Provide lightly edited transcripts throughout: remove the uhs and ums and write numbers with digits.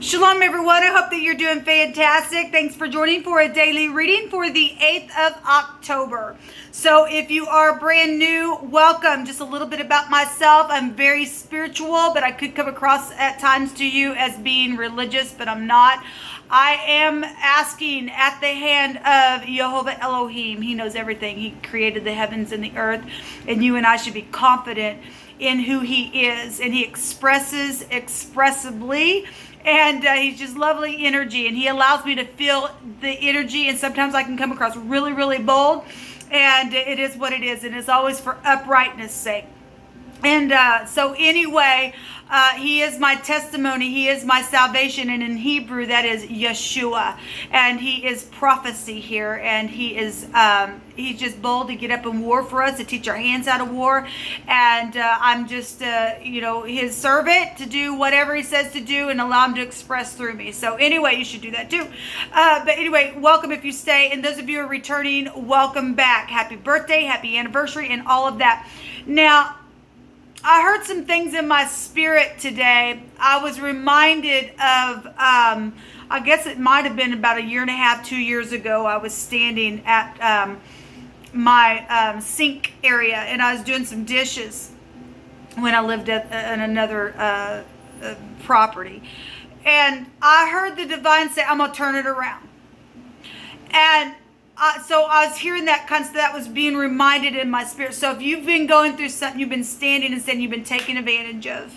Shalom, everyone. I hope that you're doing fantastic. Thanks for joining for a daily reading for the 8th of October. So if you are brand new, welcome. Just a little bit about myself. I'm very spiritual, but I could come across at times to you as being religious, but I'm not. I am asking at the hand of Jehovah Elohim. He knows everything. He created the heavens and the earth, and you and I should be confident in who he is, and he expresses expressively. And he's just lovely energy, and he allows me to feel the energy, and sometimes I can come across really, really bold, and it is what it is, and it's always for uprightness' sake. And so anyway, he is my testimony. He is my salvation. And in Hebrew, that is Yeshua. And he is prophecy here. And he is, he's just bold to get up and war for us, to teach our hands how to war. And I'm just, his servant to do whatever he says to do and allow him to express through me. So anyway, you should do that too. But anyway, welcome if you stay. And those of you who are returning, welcome back. Happy birthday, happy anniversary, and all of that. Now, I heard some things in my spirit today. I was reminded of, I guess it might have been about a year and a half, 2 years ago. I was standing at my sink area, and I was doing some dishes when I lived at in another property. And I heard the divine say, I'm going to turn it around. And so I was hearing that that was being reminded in my spirit. So if you've been going through something, you've been standing and saying you've been taken advantage of,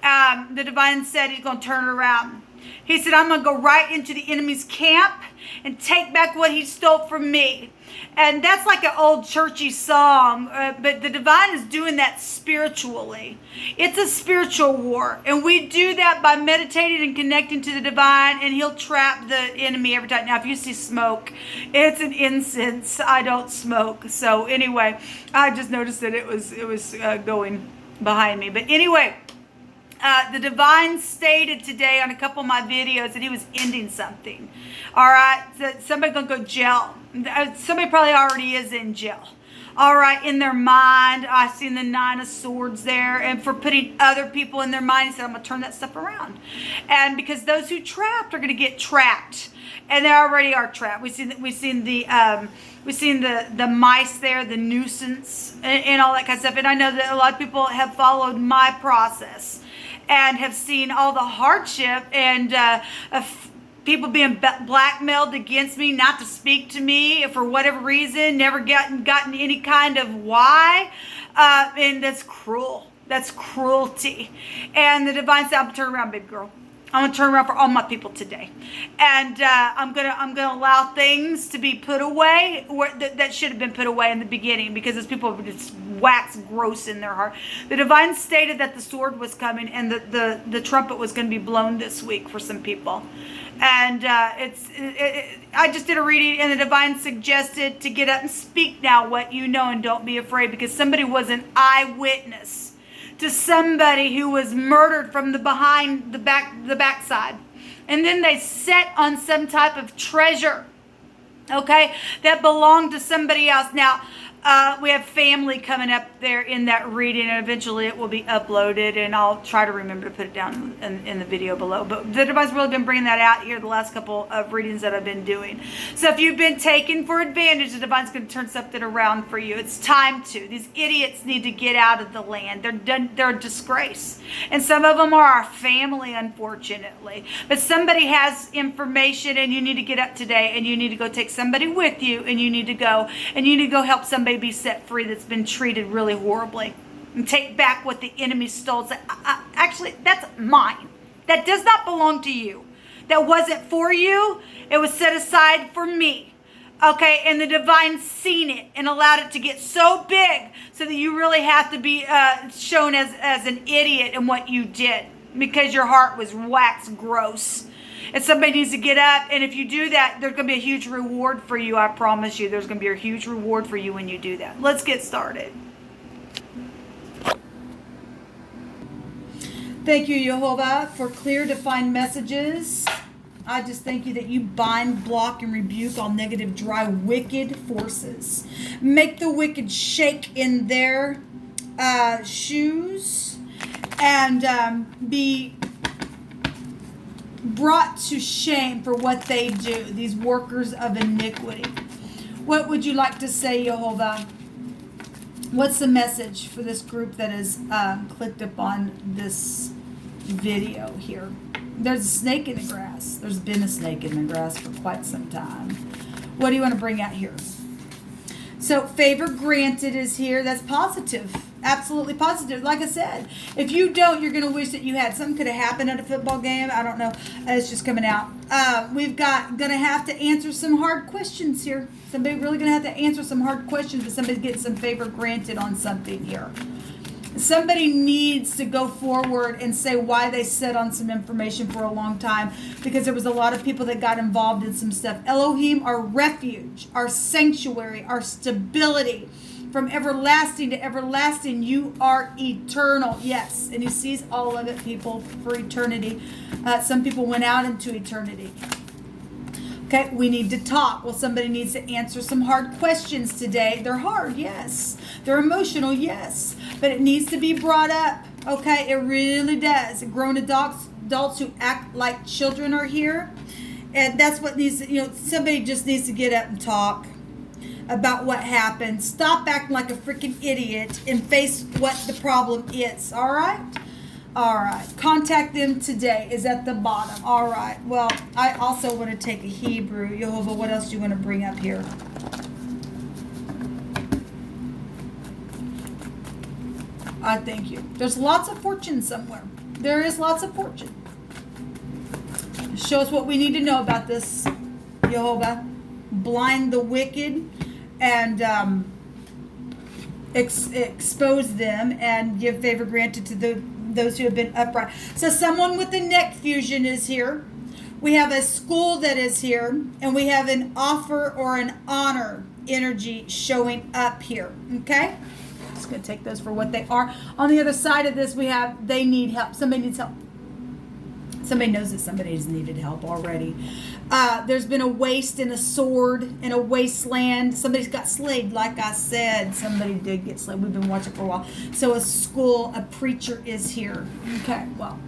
the divine said he's going to turn it around. He said, I'm going to go right into the enemy's camp and take back what he stole from me. And that's like an old churchy song, but the divine is doing that spiritually. It's a spiritual war, and we do that by meditating and connecting to the divine, and he'll trap the enemy every time. Now, if you see smoke, it's an incense. I don't smoke. So anyway, I just noticed that it was going behind me. But anyway, the divine stated today on a couple of my videos that he was ending something. All right, that somebody's gonna go jail. Somebody probably already is in jail. All right, in their mind. I've seen the 9 of Swords there, and for putting other people in their mind, he said, I'm gonna turn that stuff around. And because those who trapped are gonna get trapped, and they already are trapped. We've seen the mice there, the nuisance, and all that kind of stuff. And I know that a lot of people have followed my process and have seen all the hardship and people being blackmailed against me, not to speak to me for whatever reason, never gotten any kind of why, and that's cruel. That's cruelty. And the divine said, I'm gonna turn around, baby girl. I'm gonna turn around for all my people today, and I'm gonna allow things to be put away that should have been put away in the beginning, because those people have just waxed gross in their heart. The divine stated that the sword was coming, and the trumpet was going to be blown this week for some people. And I just did a reading, and the divine suggested to get up and speak now what you know, and don't be afraid, because somebody was an eyewitness to somebody who was murdered from the backside. And then they set on some type of treasure, okay, that belonged to somebody else. Now, we have family coming up there in that reading, and eventually it will be uploaded, and I'll try to remember to put it down in the video below. But the divine's really been bringing that out here the last couple of readings that I've been doing. So if you've been taken for advantage, the divine's going to turn something around for you. It's time to. These idiots need to get out of the land. They're a disgrace. And some of them are our family, unfortunately. But somebody has information, and you need to get up today, and you need to go take somebody with you, and you need to go help somebody be set free that's been treated really horribly, and take back what the enemy stole. Actually, that's mine. That does not belong to you. That wasn't for you. It was set aside for me. Okay, and the divine seen it and allowed it to get so big so that you really have to be shown as an idiot in what you did, because your heart was waxed gross. And somebody needs to get up, and if you do that, there's going to be a huge reward for you. I promise you, there's going to be a huge reward for you when you do that. Let's get started. Thank you, Jehovah, for clear, defined messages. I just thank you that you bind, block, and rebuke all negative, dry, wicked forces. Make the wicked shake in their shoes and be brought to shame for what they do, these workers of iniquity. What would you like to say, Jehovah? What's the message for this group that has clicked upon this video here? There's a snake in the grass. There's been a snake in the grass for quite some time. What do you want to bring out here? So favor granted is here. That's positive. Absolutely positive. Like I said, if you don't, you're going to wish that you had. Something could have happened at a football game. I don't know. It's just coming out. We've got going to have to answer some hard questions here. Somebody really going to have to answer some hard questions, but somebody's getting some favor granted on something here. Somebody needs to go forward and say why they sat on some information for a long time, because there was a lot of people that got involved in some stuff. Elohim, our refuge, our sanctuary, our stability. From everlasting to everlasting, you are eternal. Yes, and he sees all of it, people, for eternity. Some people went out into eternity. Okay, we need to talk. Well, somebody needs to answer some hard questions today. They're hard, yes. They're emotional, yes. But it needs to be brought up. Okay, it really does. Grown adults who act like children are here. And that's what needs to, somebody just needs to get up and talk about what happened. Stop acting like a freaking idiot and face what the problem is. All right? All right. Contact them today is at the bottom. All right. Well, I also want to take a Hebrew. Jehovah, what else do you want to bring up here? I thank you. There's lots of fortune somewhere. There is lots of fortune. Show us what we need to know about this, Jehovah. Blind the wicked and expose them and give favor granted to those who have been upright. So someone with the neck fusion is here. We have a school that is here, and we have an offer or an honor energy showing up here. Okay? Just going to take those for what they are. On the other side of this, we have they need help. Somebody needs help. Somebody knows that somebody's needed help already. There's been a waste and a sword in a wasteland. Somebody's got slayed, like I said. Somebody did get slayed. We've been watching for a while. So a school, a preacher is here. Okay, well,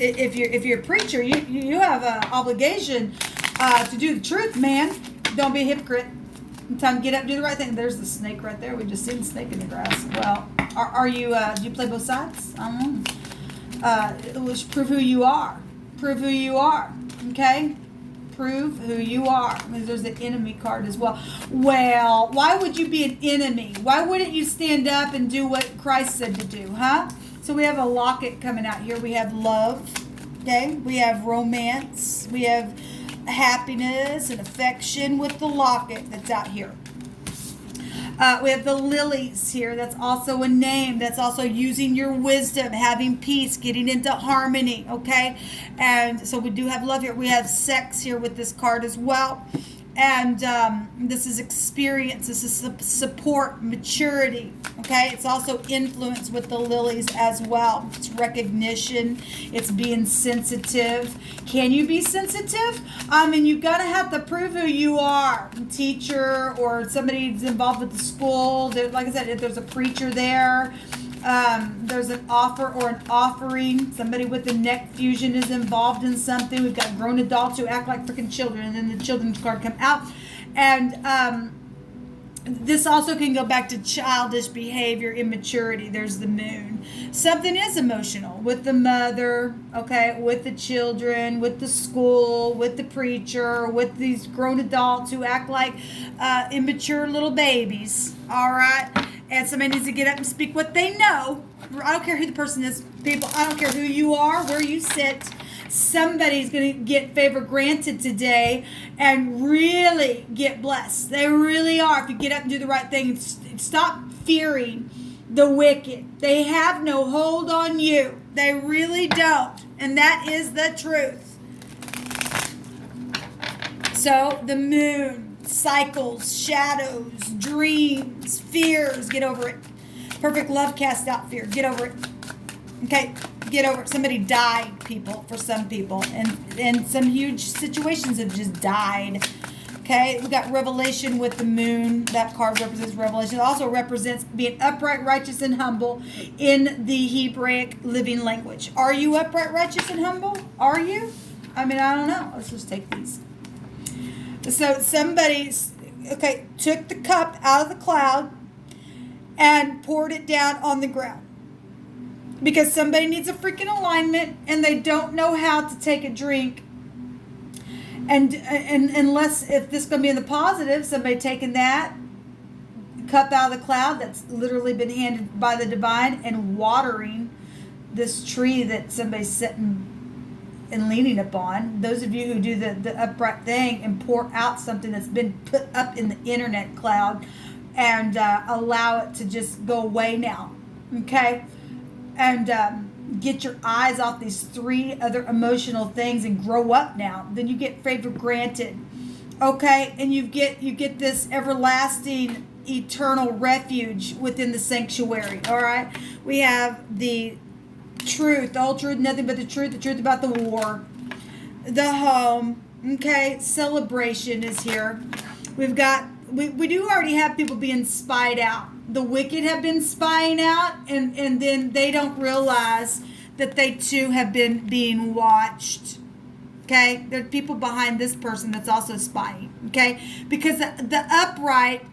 if you're a preacher, you have an obligation to do the truth, man. Don't be a hypocrite. Time to get up, do the right thing. There's the snake right there. We just seen the snake in the grass. Well, are you? Do you play both sides? I don't know. Prove who you are. Prove who you are. Okay? Prove who you are. There's the enemy card as well. Well, why would you be an enemy? Why wouldn't you stand up and do what Christ said to do, huh? So we have a locket coming out here. We have love. Okay? We have romance. We have happiness and affection with the locket that's out here. We have the lilies here. That's also a name. That's also using your wisdom, having peace, getting into harmony, okay? And so we do have love here. We have sex here with this card as well. And this is experience. This is support, maturity, okay? It's also influence with the lilies as well. It's recognition. It's being sensitive. Can you be sensitive? I mean, you've got to have to prove who you are. A teacher or somebody who's involved with the school. Like I said, if there's a preacher there, there's an offer or an offering. Somebody with the neck fusion is involved in something. We've got grown adults who act like freaking children, and then the children's card come out. And this also can go back to childish behavior, immaturity. There's the moon. Something is emotional with the mother, okay, with the children, with the school, with the preacher, with these grown adults who act like immature little babies, all right? And somebody needs to get up and speak what they know. I don't care who the person is, people. I don't care who you are, where you sit. Somebody's going to get favor granted today and really get blessed. They really are. If you get up and do the right thing, stop fearing the wicked. They have no hold on you. They really don't. And that is the truth. So the moon. Cycles, shadows, dreams, fears. Get over it. Perfect love casts out fear. Get over it. Okay? Get over it. Somebody died, people, for some people. And some huge situations have just died. Okay, we got revelation with the moon. That card represents revelation. It also represents being upright, righteous, and humble in the Hebraic living language. Are you upright, righteous, and humble? Are you? I mean, I don't know. Let's just take these. So somebody, okay, took the cup out of the cloud and poured it down on the ground. Because somebody needs a freaking alignment and they don't know how to take a drink. And unless, if this is going to be in the positive, somebody taking that cup out of the cloud that's literally been handed by the divine and watering this tree that somebody's sitting and leaning upon. Those of you who do the upright thing and pour out something that's been put up in the internet cloud and allow it to just go away now. Okay? And get your eyes off these 3 other emotional things and grow up now. Then you get favor granted. Okay? And you get this everlasting, eternal refuge within the sanctuary. All right? We have the truth, the whole truth, nothing but the truth about the war, the home. Okay? Celebration is here. We've got, we do already have people being spied out. The wicked have been spying out, and then they don't realize that they too have been being watched. Okay? There are people behind this person that's also spying. Okay? Because the upright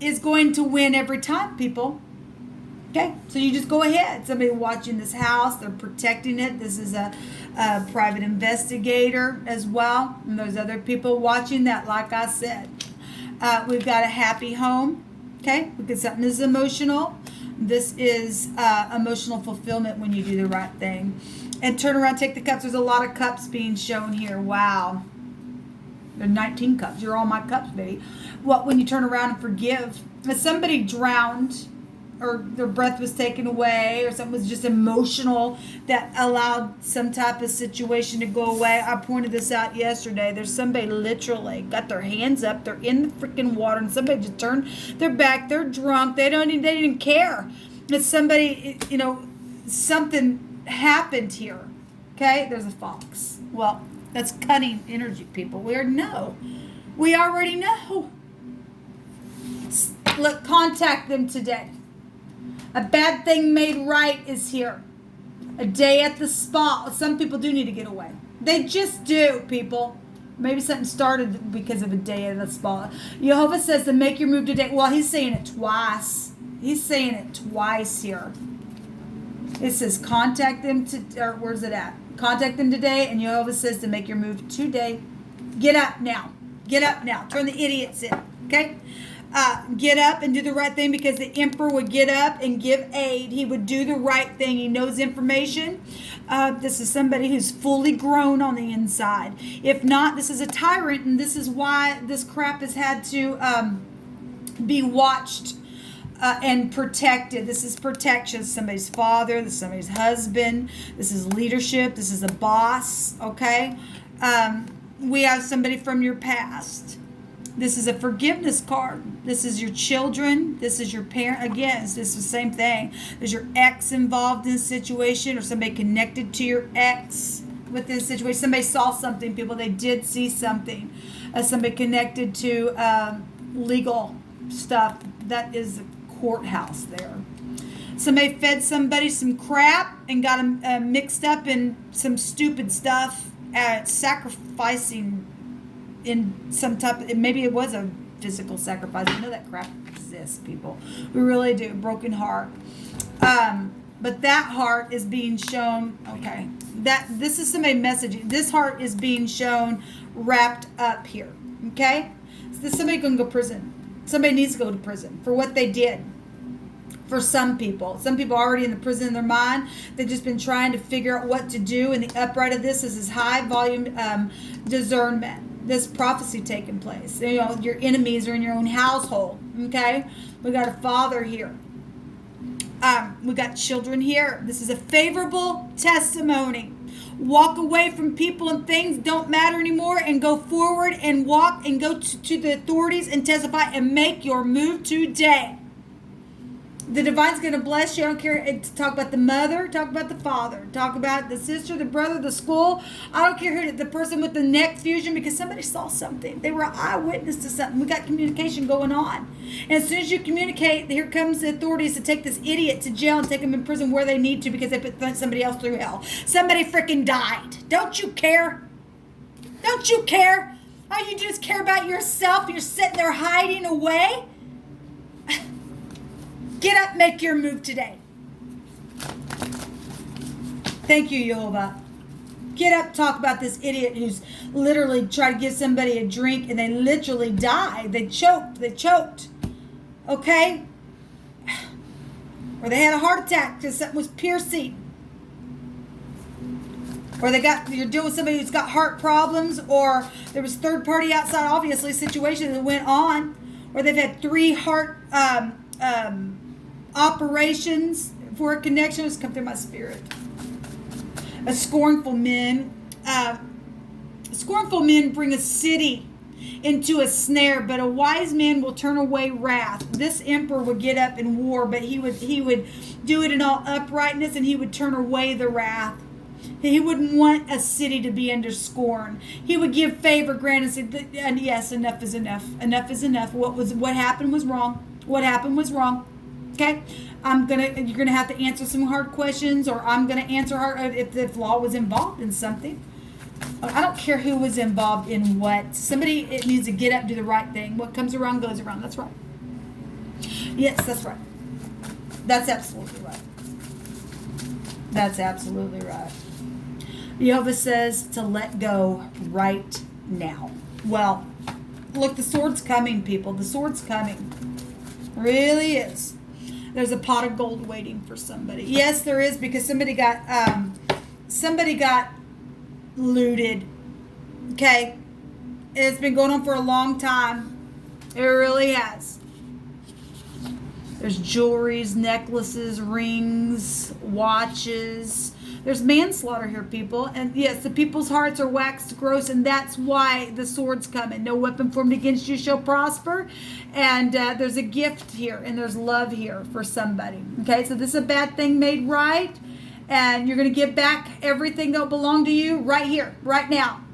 is going to win every time, people. Okay? So you just go ahead. Somebody watching this house, they're protecting it. This is a private investigator as well. And there's other people watching that, like I said. We've got a happy home. Okay, because something is emotional. This is emotional fulfillment when you do the right thing. And turn around, take the cups. There's a lot of cups being shown here. Wow. There are 19 cups. You're all my cups, baby. What when you turn around and forgive? If somebody drowned or their breath was taken away or something was just emotional that allowed some type of situation to go away. I pointed this out yesterday. There's somebody literally got their hands up. They're in the freaking water and somebody just turned their back. They're drunk. They didn't care. It's somebody, something happened here. Okay? There's a fox. Well, that's cunning energy, people. We already know. Look, contact them today. A bad thing made right is here. A day at the spa. Some people do need to get away. They just do, people. Maybe something started because of a day at the spa. Jehovah says to make your move today. Well, he's saying it twice. He's saying it twice here. It says contact them or where's it at? Contact them today, and Jehovah says to make your move today. Get up now. Get up now. Turn the idiots in. Okay? Get up and do the right thing because the emperor would get up and give aid. He would do the right thing. He knows information. This is somebody who's fully grown on the inside. If not, this is a tyrant, and this is why this crap has had to be watched and protected. This is protection. Somebody's father. This is somebody's husband. This is leadership. This is a boss. Okay? We have somebody from your past. This is a forgiveness card. This is your children. This is your parent. Again, this is the same thing. There's your ex involved in this situation or somebody connected to your ex with this situation. Somebody saw something, people. They did see something. Somebody connected to legal stuff. That is the courthouse there. Somebody fed somebody some crap and got them mixed up in some stupid stuff, sacrificing in some type, maybe it was a physical sacrifice. We know that crap exists, people. We really do. Broken heart. But that heart is being shown, okay, this is somebody messaging. This heart is being shown wrapped up here, okay? So somebody can go to prison. Somebody needs to go to prison for what they did. For some people are already in the prison in their mind. They've just been trying to figure out what to do. And the upright of this is high volume discernment. This prophecy taking place. Your enemies are in your own household. Okay, we got a father here. We got children here. This is a favorable testimony. Walk away from people and things don't matter anymore and go forward and walk and go to the authorities and testify and make your move today. The divine's going to bless you. I don't care. Talk about the mother, talk about the father, talk about the sister, the brother, the school. I don't care who, the person with the neck fusion, because somebody saw something. They were an eyewitness to something. We got communication going on. And as soon as you communicate, here comes the authorities to take this idiot to jail and take him in prison where they need to because they put somebody else through hell. Somebody freaking died. Don't you care? Don't you care? Oh, you just care about yourself? You're sitting there hiding away? Get up, make your move today. Thank you, Jehovah. Get up, talk about this idiot who's literally tried to give somebody a drink and they literally died. They choked. Okay? Or they had a heart attack because something was piercing. Or you're dealing with somebody who's got heart problems, or there was third party outside, obviously, situation that went on, or they've had 3 heart operations for a connection. Has come through my spirit. A scornful men bring a city into a snare, but a wise man will turn away wrath. This emperor would get up in war, but he would do it in all uprightness, and he would turn away the wrath. He wouldn't want a city to be under scorn. He would give favor, grant, and yes, enough is enough. Enough is enough. What happened was wrong. What happened was wrong. Okay, you're gonna have to answer some hard questions, or I'm gonna answer hard if law was involved in something. I don't care who was involved in what. It needs to get up, do the right thing. What comes around goes around. That's right. Yes, that's right. That's absolutely right. That's absolutely right. Jehovah says to let go right now. Well, look, the sword's coming, people. The sword's coming. It really is. There's a pot of gold waiting for somebody. Yes, there is, because somebody got looted. Okay? It's been going on for a long time. It really has. There's jewelries, necklaces, rings, watches. There's manslaughter here, people. And yes, the people's hearts are waxed gross, and that's why the sword's coming. No weapon formed against you shall prosper. And there's a gift here, and there's love here for somebody. Okay, so this is a bad thing made right. And you're going to give back everything that belonged to you right here, right now.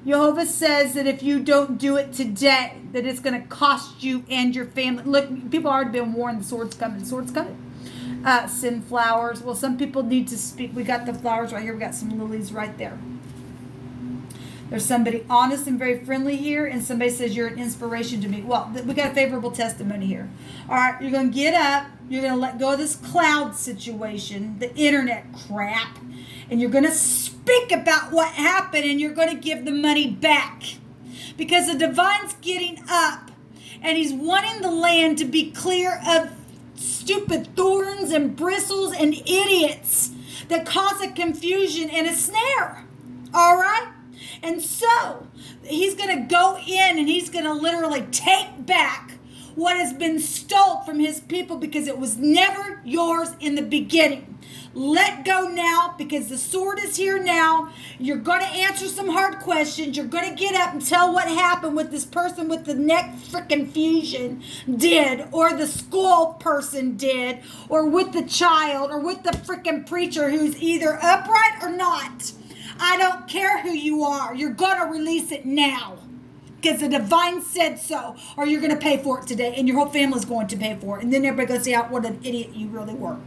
Jehovah says that if you don't do it today, that it's going to cost you and your family. Look, people have already been warned the sword's coming. The sword's coming. Send flowers. Well, some people need to speak. We got the flowers right here. We got some lilies right there. There's somebody honest and very friendly here, and somebody says you're an inspiration to me. Well, we got a favorable testimony here. All right, you're going to get up. You're going to let go of this cloud situation, the internet crap, and you're going to speak about what happened, and you're going to give the money back. Because the divine's getting up, and he's wanting the land to be clear of stupid thorns and bristles and idiots that cause a confusion and a snare. All right? And so he's going to go in and he's going to literally take back what has been stole from his people, because it was never yours in the beginning. Let go now, because the sword is here now. You're going to answer some hard questions. You're going to get up and tell what happened with this person with the neck freaking fusion did, or the school person did, or with the child, or with the freaking preacher who's either upright or not. I don't care who you are. You're going to release it now, because the divine said so, or you're going to pay for it today, and your whole family's going to pay for it. And then everybody's going to see what an idiot you really were.